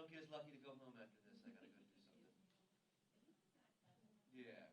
don't get as lucky to go home after this. I gotta go do something. Yeah.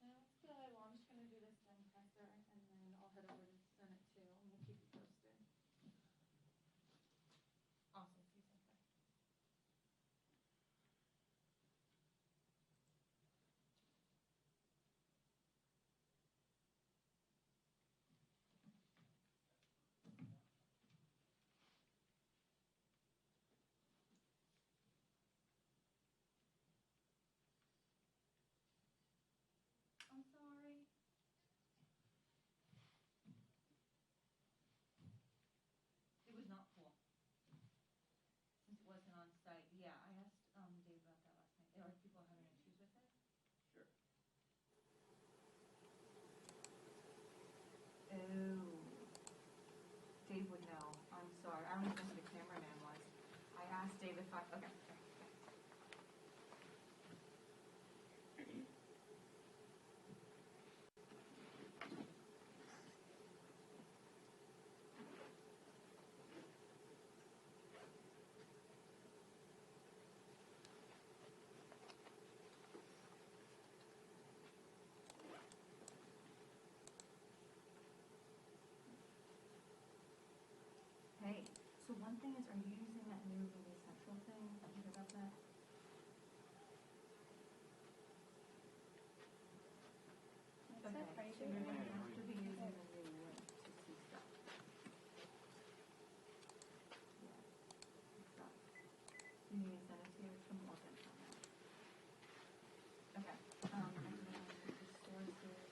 Yeah, it should be bad. I'm just going to do this one presser, and then I'll head over to Senate too, and we'll keep you posted. Awesome. See you soon. Bye. I'm sorry. It was not cool. Since it wasn't on site. Yeah, I asked Dave about that last night. Are people having issues with it? Sure. Oh. Dave would know. I'm sorry. I don't even know who the cameraman was. I asked Dave if I... Okay. Hey, so one thing is, are you using that new Movie Central thing? Have you heard about that? Okay, so you're going to have to be using the new link to see stuff. Yeah, stuff. You need me to send it to you? It's from Morgan. Okay, and then the sources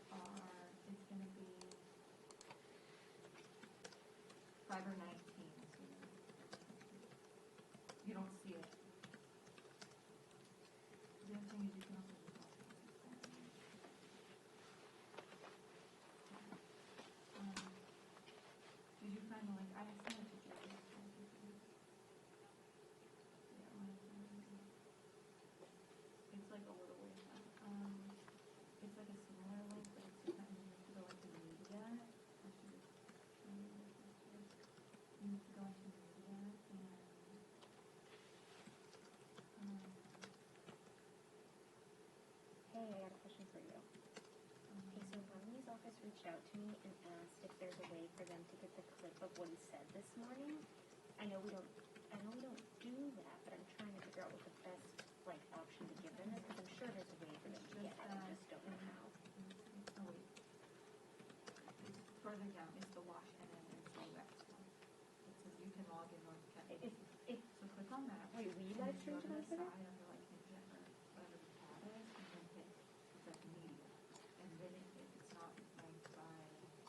are, it's going to be Fiber 19, so you don't see it. The other thing is you can also just watch it. Did you find the link? I sent it to you. Yeah, reached out to me and asked if there's a way for them to get the clip of what he said this morning. I know we don't do that, but I'm trying to figure out what the best option to give them is, because I'm sure there's a way for them to get it. I just don't know how. Oh, wait. Further down is the wash and then it's the UX one. It says you can log in North County. So click on that. Wait, we and live then go streamed to on the Twitter? side under Internet or whatever the tab is, and then hit, it's media. And then if it's not ranked by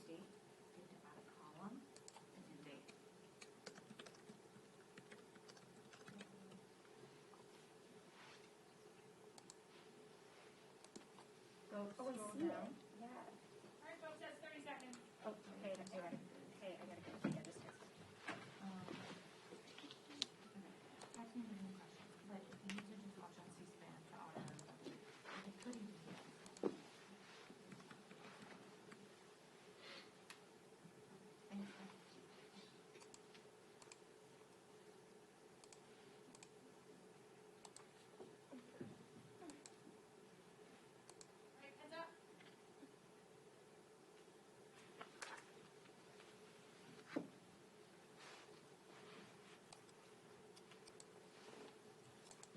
date, you have to add a column and do date. Go Oh, I scroll see down. it. Yeah. All right, folks, that's 30 seconds. Oh, okay, I got it. Okay, I got to go. Yeah, just text. Ask me any questions, but if you need to just watch on C-SPAN to auto, it could even be. Thanks. All right, heads up.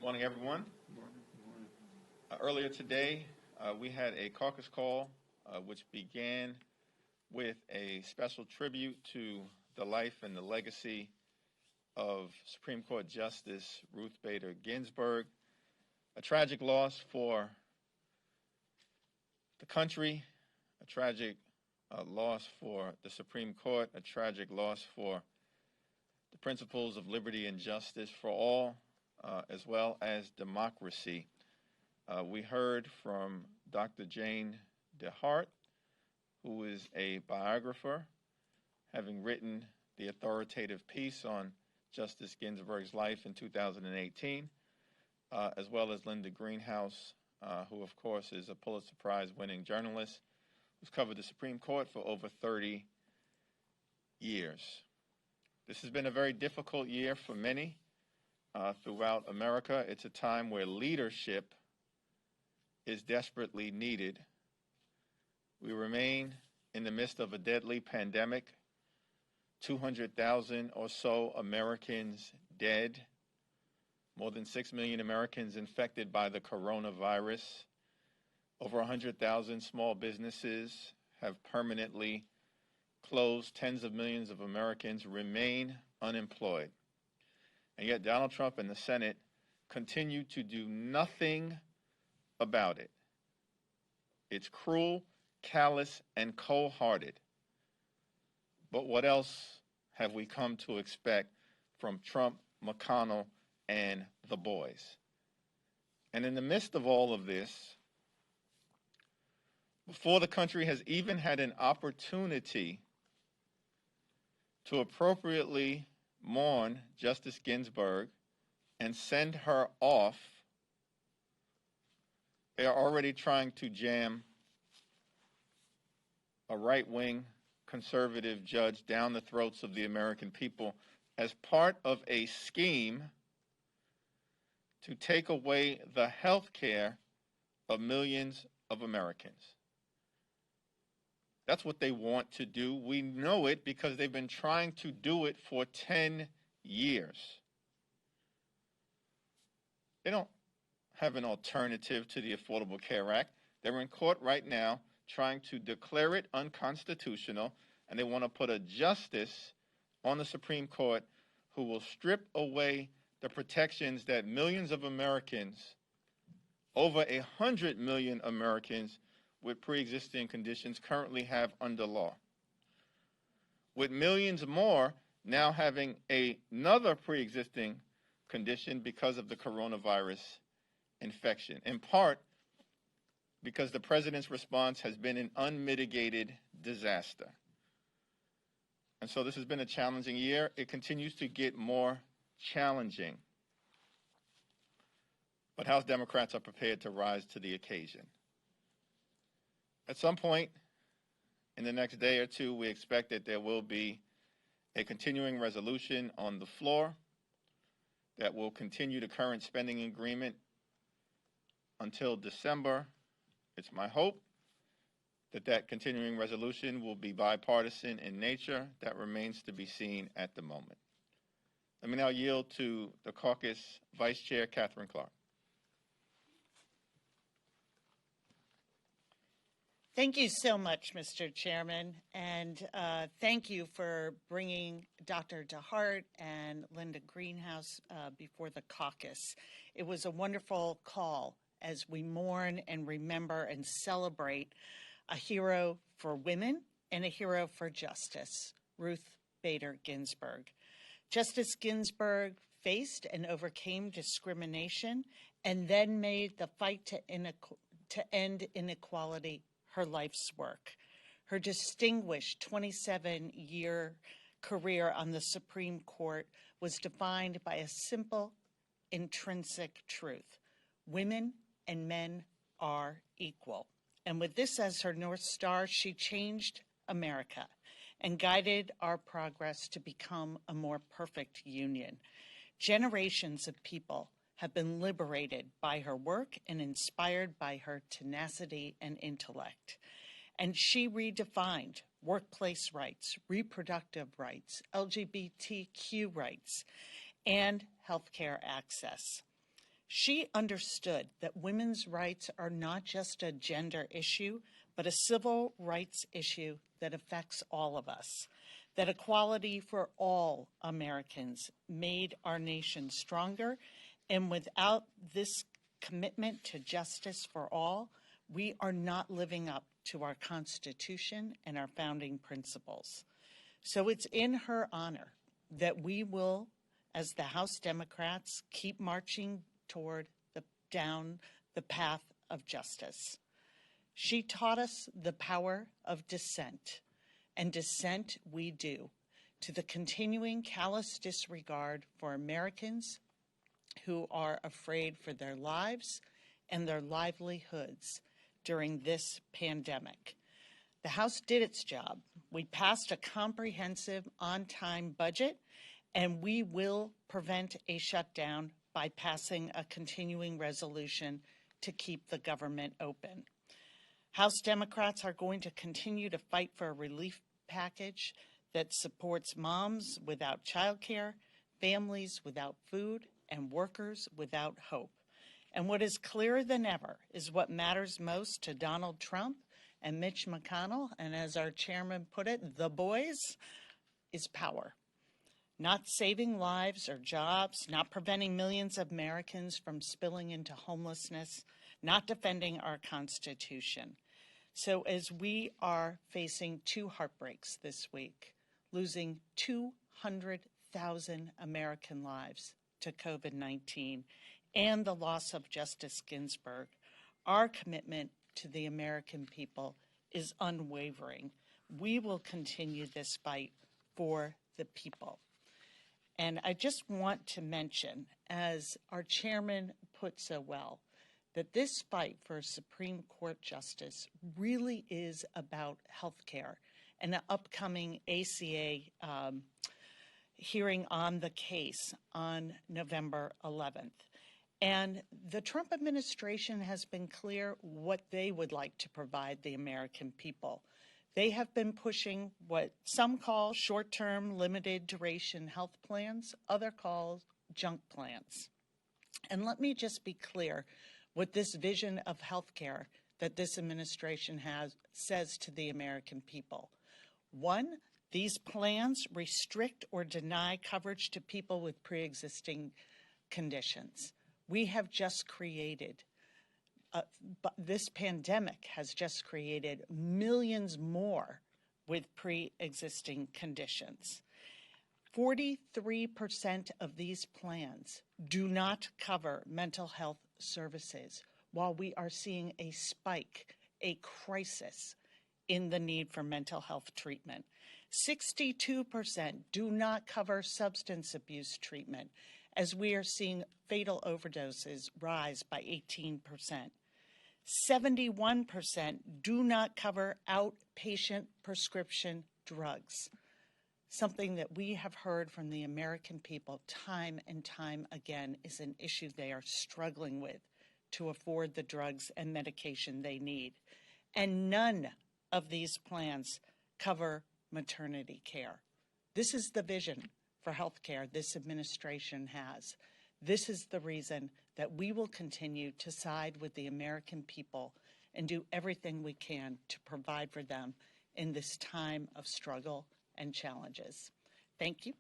Morning, everyone. Earlier today, we had a caucus call which began with a special tribute to the life and the legacy of Supreme Court Justice Ruth Bader Ginsburg, a tragic loss for the country, a tragic loss for the Supreme Court, a tragic loss for the principles of liberty and justice for all, as well as democracy. We heard from Dr. Jane DeHart, who is a biographer, having written the authoritative piece on Justice Ginsburg's life in 2018, as well as Linda Greenhouse, who, of course, is a Pulitzer Prize-winning journalist who's covered the Supreme Court for over 30 years. This has been a very difficult year for many throughout America. It's a time where leadership is desperately needed. We remain in the midst of a deadly pandemic, 200,000 or so Americans dead, more than 6 million Americans infected by the coronavirus. Over 100,000 small businesses have permanently closed. Tens of millions of Americans remain unemployed. And yet Donald Trump and the Senate continue to do nothing about it. It's cruel, callous, and cold-hearted. But what else have we come to expect from Trump, McConnell, and the boys? And in the midst of all of this, before the country has even had an opportunity to appropriately mourn Justice Ginsburg and send her off, they are already trying to jam a right-wing conservative judge down the throats of the American people as part of a scheme to take away the health care of millions of Americans. That's what they want to do. We know it because they've been trying to do it for 10 years. They don't have an alternative to the Affordable Care Act. They're in court right now trying to declare it unconstitutional, and they want to put a justice on the Supreme Court who will strip away the protections that millions of Americans, over 100 million Americans with pre-existing conditions currently have under law, with millions more now having another pre-existing condition because of the coronavirus infection, in part because the president's response has been an unmitigated disaster. And so this has been a challenging year. It continues to get more challenging. But House Democrats are prepared to rise to the occasion. At some point in the next day or two, we expect that there will be a continuing resolution on the floor that will continue the current spending agreement until December. It's my hope that continuing resolution will be bipartisan in nature, that remains to be seen at the moment. Let me now yield to the caucus Vice Chair, Catherine Clark. Thank you so much, Mr. Chairman, and thank you for bringing Dr. DeHart and Linda Greenhouse before the caucus. It was a wonderful call as we mourn and remember and celebrate a hero for women and a hero for justice, Ruth Bader Ginsburg. Justice Ginsburg faced and overcame discrimination and then made the fight to end inequality her life's work. Her distinguished 27-year career on the Supreme Court was defined by a simple, intrinsic truth. Women and men are equal. And with this as her North Star, she changed America and guided our progress to become a more perfect union. Generations of people have been liberated by her work and inspired by her tenacity and intellect. And she redefined workplace rights, reproductive rights, LGBTQ rights, and healthcare access. She understood that women's rights are not just a gender issue, but a civil rights issue that affects all of us. That equality for all Americans made our nation stronger, and without this commitment to justice for all, we are not living up to our Constitution and our founding principles. So it's in her honor that we will, as the House Democrats, keep marching down the path of justice. She taught us the power of dissent, and dissent we do, to the continuing callous disregard for Americans who are afraid for their lives and their livelihoods during this pandemic. The House did its job. We passed a comprehensive, on-time budget, and we will prevent a shutdown by passing a continuing resolution to keep the government open. House Democrats are going to continue to fight for a relief package that supports moms without childcare, families without food, and workers without hope. And what is clearer than ever is what matters most to Donald Trump and Mitch McConnell, and as our chairman put it, the boys, is power. Not saving lives or jobs, not preventing millions of Americans from spilling into homelessness, not defending our Constitution. So as we are facing two heartbreaks this week, losing 200,000 American lives to COVID-19 and the loss of Justice Ginsburg, our commitment to the American people is unwavering. We will continue this fight for the people. And I just want to mention, as our chairman put so well, that this fight for Supreme Court justice really is about health care and the upcoming ACA hearing on the case on November 11th. And the Trump administration has been clear what they would like to provide the American people. They have been pushing what some call short-term, limited duration health plans, others call junk plans. And let me just be clear what this vision of health care that this administration says to the American people. One, these plans restrict or deny coverage to people with pre-existing conditions. We have just created, this pandemic has just created millions more with pre-existing conditions. 43% of these plans do not cover mental health services, while we are seeing a spike, a crisis in the need for mental health treatment. 62% do not cover substance abuse treatment, as we are seeing fatal overdoses rise by 18%. 71% do not cover outpatient prescription drugs, something that we have heard from the American people time and time again is an issue they are struggling with to afford the drugs and medication they need. And none of these plans cover maternity care. This is the vision for health care this administration has. This is the reason that we will continue to side with the American people and do everything we can to provide for them in this time of struggle and challenges. Thank you.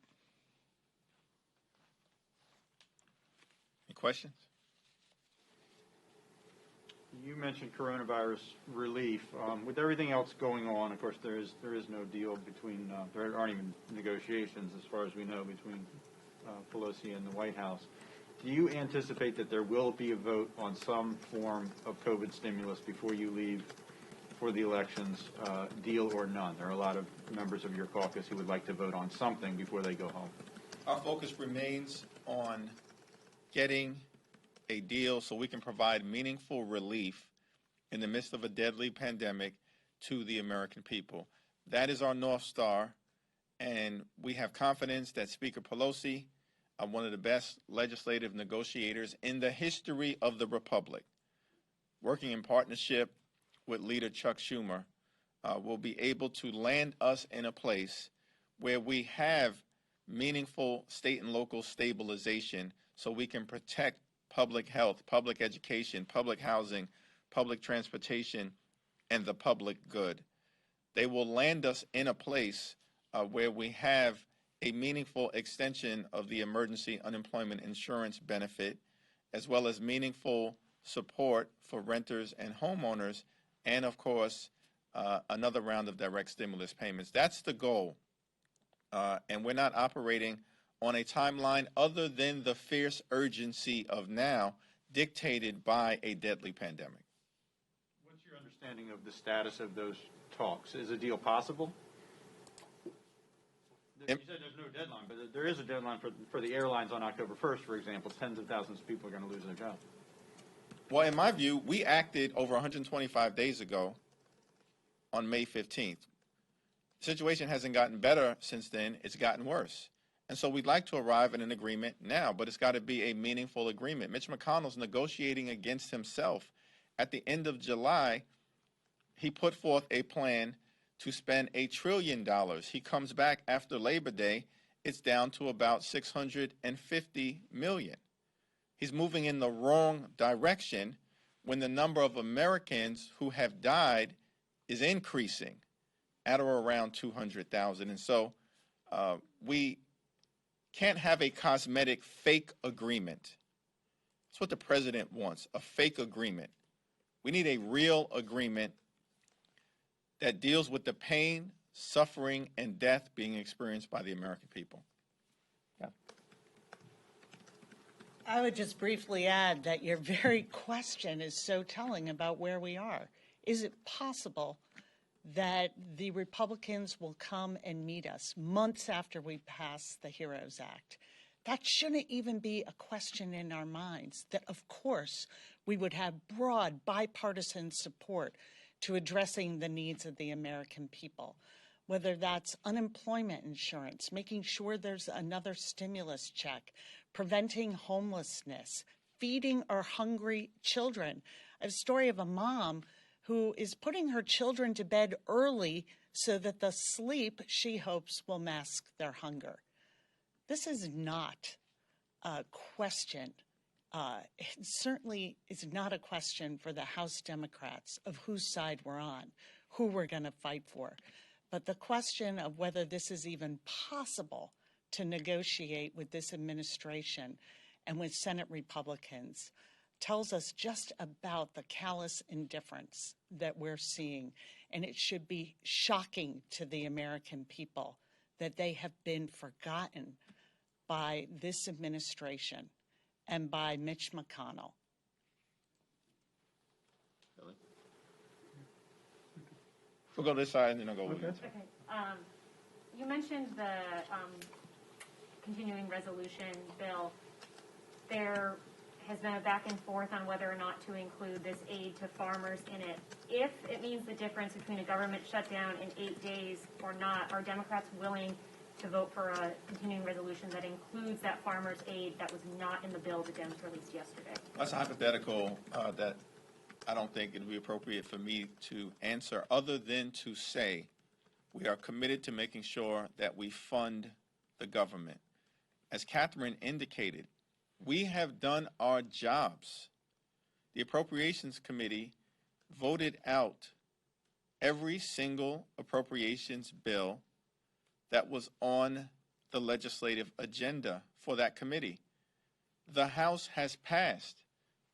Any questions? You mentioned coronavirus relief. With everything else going on, of course, there is no deal between, there aren't even negotiations as far as we know between Pelosi and the White House. Do you anticipate that there will be a vote on some form of COVID stimulus before you leave for the elections, deal or none? There are a lot of members of your caucus who would like to vote on something before they go home. Our focus remains on getting a deal so we can provide meaningful relief in the midst of a deadly pandemic to the American people. That is our North Star, and we have confidence that Speaker Pelosi, one of the best legislative negotiators in the history of the Republic, working in partnership with Leader Chuck Schumer, will be able to land us in a place where we have meaningful state and local stabilization so we can protect public health, public education, public housing, public transportation, and the public good. They will land us in a place where we have a meaningful extension of the emergency unemployment insurance benefit, as well as meaningful support for renters and homeowners, and of course, another round of direct stimulus payments. That's the goal. And we're not operating on a timeline other than the fierce urgency of now, dictated by a deadly pandemic. What's your understanding of the status of those talks? Is a deal possible? You said there's no deadline, but there is a deadline for the airlines on October 1st, for example. Tens of thousands of people are going to lose their jobs. Well, in my view, we acted over 125 days ago on May 15th. The situation hasn't gotten better since then. It's gotten worse. And so we'd like to arrive at an agreement now, but it's got to be a meaningful agreement. Mitch McConnell's negotiating against himself. At the end of July, he put forth a plan to spend $1 trillion. He comes back after Labor Day, it's down to about $650 million. He's moving in the wrong direction when the number of Americans who have died is increasing at or around 200,000. And so we can't have a cosmetic fake agreement. That's what the president wants, a fake agreement. We need a real agreement that deals with the pain, suffering, and death being experienced by the American people. Yeah. I would just briefly add that your very question is so telling about where we are. Is it possible that the Republicans will come and meet us months after we pass the HEROES Act? That shouldn't even be a question in our minds, that of course we would have broad bipartisan support to addressing the needs of the American people, whether that's unemployment insurance, making sure there's another stimulus check, preventing homelessness, feeding our hungry children. I have a story of a mom who is putting her children to bed early so that the sleep, she hopes, will mask their hunger. This is not a question. It certainly is not a question for the House Democrats of whose side we're on, who we're going to fight for. But the question of whether this is even possible to negotiate with this administration and with Senate Republicans tells us just about the callous indifference that we're seeing. And it should be shocking to the American people that they have been forgotten by this administration and by Mitch McConnell. We'll go this side and then I'll go with you. Okay. You mentioned the continuing resolution bill. There has been a back and forth on whether or not to include this aid to farmers in it. If it means the difference between a government shutdown in 8 days or not, are Democrats willing to vote for a continuing resolution that includes that farmers' aid that was not in the bill the Dems released yesterday? That's a hypothetical that I don't think it would be appropriate for me to answer other than to say we are committed to making sure that we fund the government. As Catherine indicated, we have done our jobs. The Appropriations Committee voted out every single appropriations bill that was on the legislative agenda for that committee. The House has passed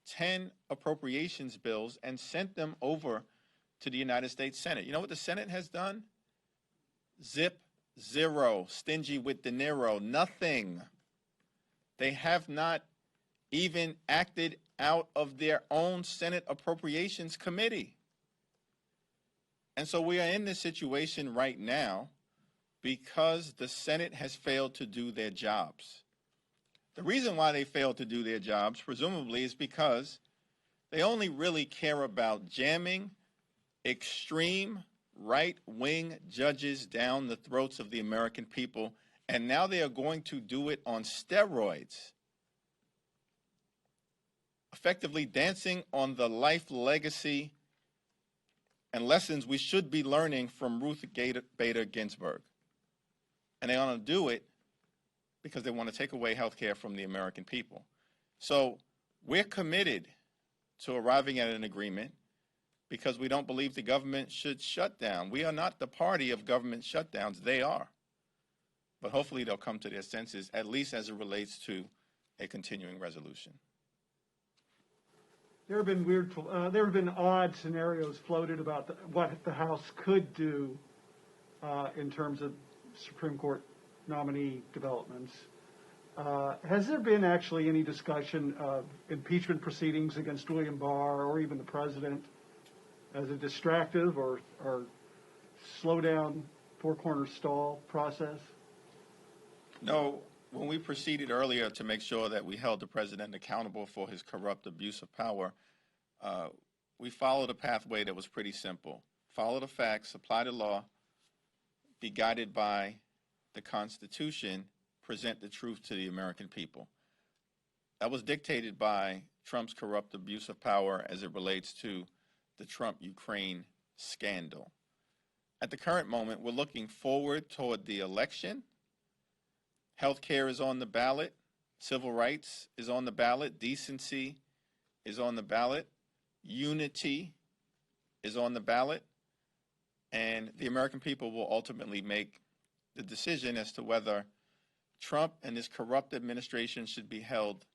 10 appropriations bills and sent them over to the United States Senate. You know what the Senate has done? Zip, zero, stingy with De Niro, nothing. They have not even acted out of their own Senate Appropriations Committee. And so we are in this situation right now because the Senate has failed to do their jobs. The reason why they failed to do their jobs, presumably, is because they only really care about jamming extreme right-wing judges down the throats of the American people, and now they are going to do it on steroids, effectively dancing on the life legacy and lessons we should be learning from Ruth Bader Ginsburg. And they want to do it because they want to take away health care from the American people. So we're committed to arriving at an agreement because we don't believe the government should shut down. We are not the party of government shutdowns. They are. But hopefully they'll come to their senses, at least as it relates to a continuing resolution. There have been odd scenarios floated about what the House could do in terms of Supreme Court nominee developments. Has there been actually any discussion of impeachment proceedings against William Barr or even the president as a distractive or slow down, four corner stall process? No. When we proceeded earlier to make sure that we held the president accountable for his corrupt abuse of power, we followed a pathway that was pretty simple. Follow the facts, apply the law, be guided by the Constitution, present the truth to the American people. That was dictated by Trump's corrupt abuse of power as it relates to the Trump-Ukraine scandal. At the current moment, we're looking forward toward the election. Health care is on the ballot. Civil rights is on the ballot. Decency is on the ballot. Unity is on the ballot. And the American people will ultimately make the decision as to whether Trump and his corrupt administration should be held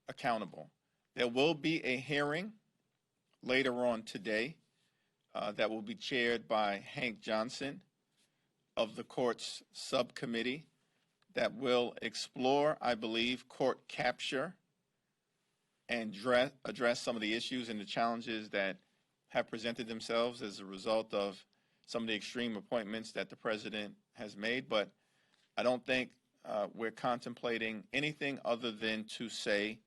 accountable. There will be a hearing later on today that will be chaired by Hank Johnson of the court's subcommittee that will explore, I believe, court capture and address some of the issues and the challenges that have presented themselves as a result of some of the extreme appointments that the president has made. But I don't think we're contemplating anything other than to say,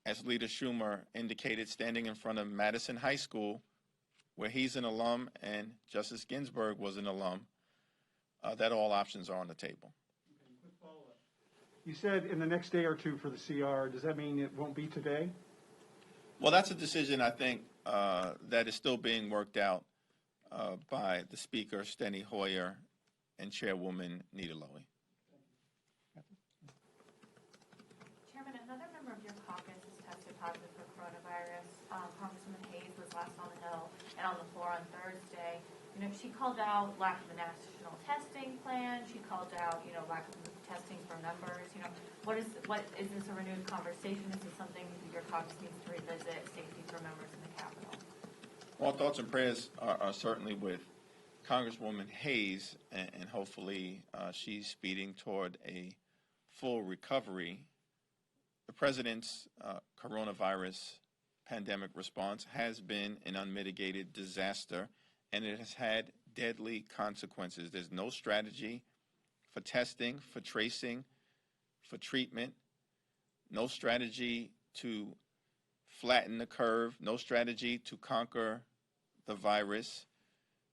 as Leader Schumer indicated, standing in front of Madison High School, where he's an alum and Justice Ginsburg was an alum, that all options are on the table. Quick follow-up. You said in the next day or two for the CR. Does that mean it won't be today? Well, that's a decision, I think, that is still being worked out by the Speaker, Steny Hoyer, and Chairwoman Nita Lowey. Chairman, another member of your caucus has tested positive for coronavirus. Congresswoman Hayes was last on the Hill and on the floor on Thursday. You know, she called out lack of a national testing plan. She called out, lack of testing for members. What is this a renewed conversation? Is this something your caucus needs to revisit, safety for members in the Capitol? Well, thoughts and prayers are certainly with Congresswoman Hayes, and hopefully she's speeding toward a full recovery. The president's coronavirus pandemic response has been an unmitigated disaster, and it has had deadly consequences. There's no strategy for testing, for tracing, for treatment, no strategy to flatten the curve, no strategy to conquer the virus,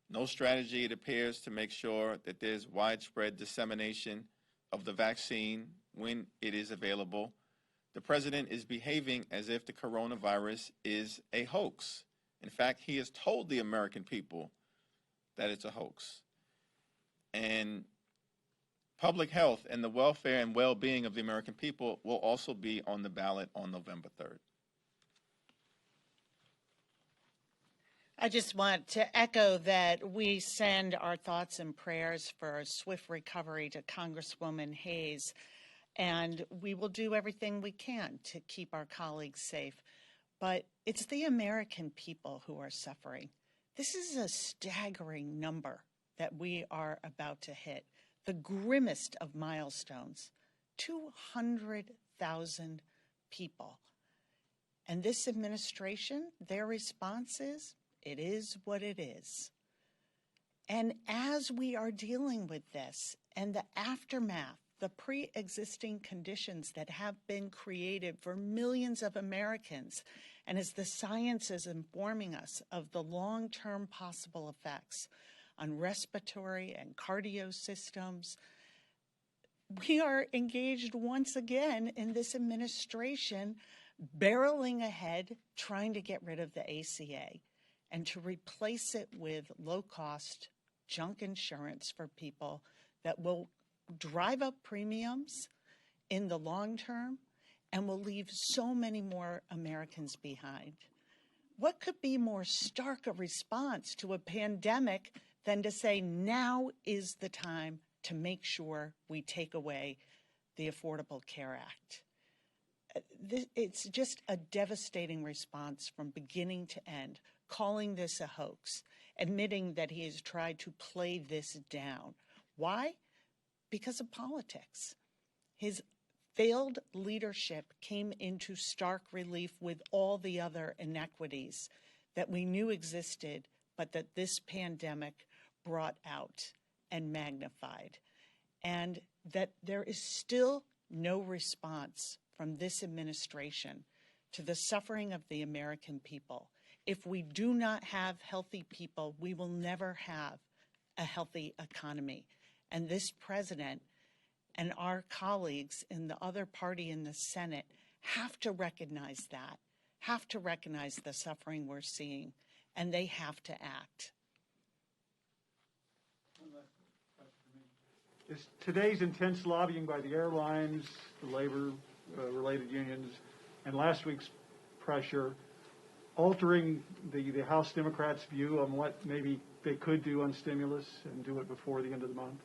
no strategy, it appears, to make sure that there's widespread dissemination of the vaccine when it is available. the president is behaving as if the coronavirus is a hoax. In fact, he has told the American people that it's a hoax. And public health and the welfare and well-being of the American people will also be on the ballot on November 3rd. I just want to echo that we send our thoughts and prayers for a swift recovery to Congresswoman Hayes, and we will do everything we can to keep our colleagues safe. But it's the American people who are suffering. This is a staggering number that we are about to hit, the grimmest of milestones, 200,000 people. And this administration, their response is, it is what it is. And as we are dealing with this and the aftermath, the pre-existing conditions that have been created for millions of Americans, and as the science is informing us of the long-term possible effects on respiratory and cardio systems, we are engaged once again in this administration barreling ahead, trying to get rid of the ACA and to replace it with low-cost junk insurance for people that will drive up premiums in the long term and will leave so many more Americans behind. What could be more stark a response to a pandemic than to say now is the time to make sure we take away the Affordable Care Act? It's just a devastating response from beginning to end, calling this a hoax, admitting that he has tried to play this down. Why? Because of politics. His failed leadership came into stark relief with all the other inequities that we knew existed, but that this pandemic brought out and magnified. And that there is still no response from this administration to the suffering of the American people. If we do not have healthy people, we will never have a healthy economy. And this president and our colleagues in the other party in the Senate have to recognize that, have to recognize the suffering we're seeing, and they have to act. Is today's intense lobbying by the airlines, the labor-related unions, and last week's pressure altering the House Democrats' view on what maybe they could do on stimulus and do it before the end of the month?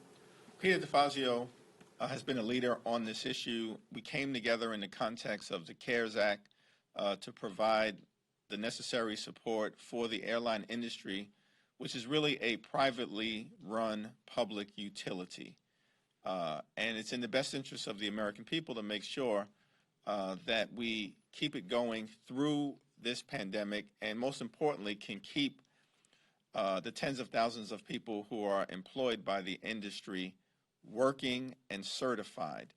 Peter DeFazio has been a leader on this issue. We came together in the context of the CARES Act to provide the necessary support for the airline industry, which is really a privately run public utility. And it's in the best interest of the American people to make sure that we keep it going through this pandemic, and most importantly, can keep the tens of thousands of people who are employed by the industry working and certified.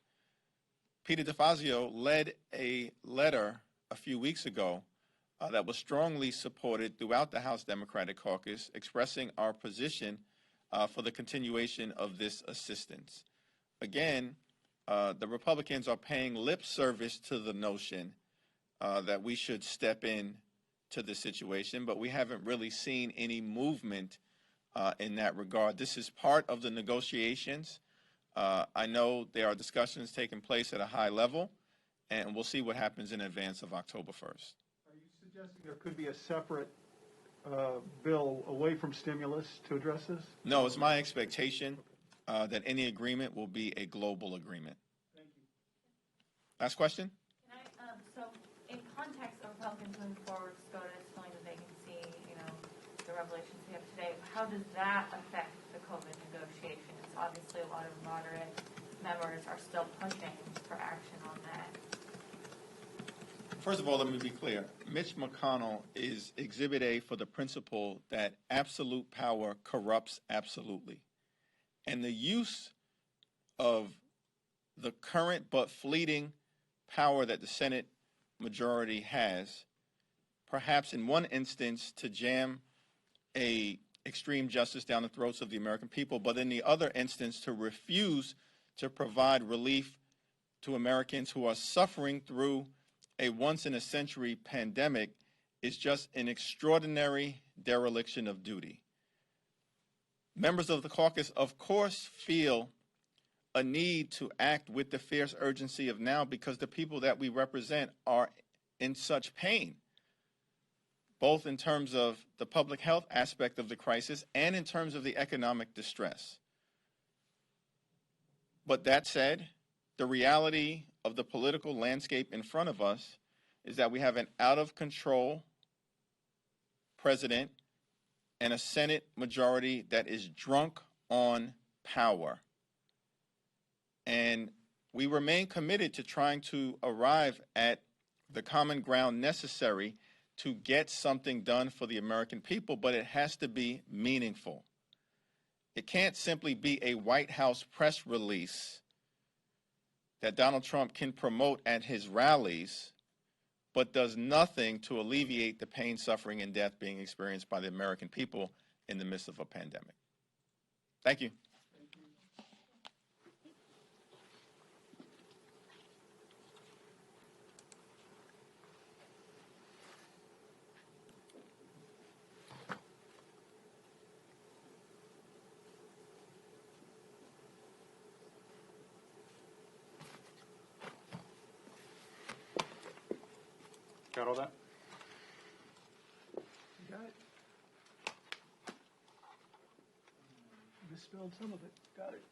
Peter DeFazio led a letter a few weeks ago that was strongly supported throughout the House Democratic Caucus, expressing our position for the continuation of this assistance. Again, the Republicans are paying lip service to the notion that we should step in to the situation, but we haven't really seen any movement in that regard. This is part of the negotiations. I know there are discussions taking place at a high level, and we'll see what happens in advance of October 1st. Are you suggesting there could be a separate bill away from stimulus to address this? No, it's my expectation that any agreement will be a global agreement. Thank you. Last question? Can I, so in context of Republicans moving forward, SCOTUS filling the vacancy, the revelations we have today, how does that affect the COVID negotiations? Obviously, a lot of moderate members are still pushing for action on that. First of all, let me be clear. Mitch McConnell is Exhibit A for the principle that absolute power corrupts absolutely. And the use of the current but fleeting power that the Senate majority has, perhaps in one instance to jam a extreme justice down the throats of the American people, but in the other instance to refuse to provide relief to Americans who are suffering through a once-in-a-century pandemic is just an extraordinary dereliction of duty. Members of the caucus, of course, feel a need to act with the fierce urgency of now because the people that we represent are in such pain, both in terms of the public health aspect of the crisis and in terms of the economic distress. But that said, the reality of the political landscape in front of us is that we have an out-of-control president and a Senate majority that is drunk on power. And we remain committed to trying to arrive at the common ground necessary to get something done for the American people, but it has to be meaningful. It can't simply be a White House press release that Donald Trump can promote at his rallies, but does nothing to alleviate the pain, suffering, and death being experienced by the American people in the midst of a pandemic. Thank you. Got all that? You got it? Misspelled some of it. Got it.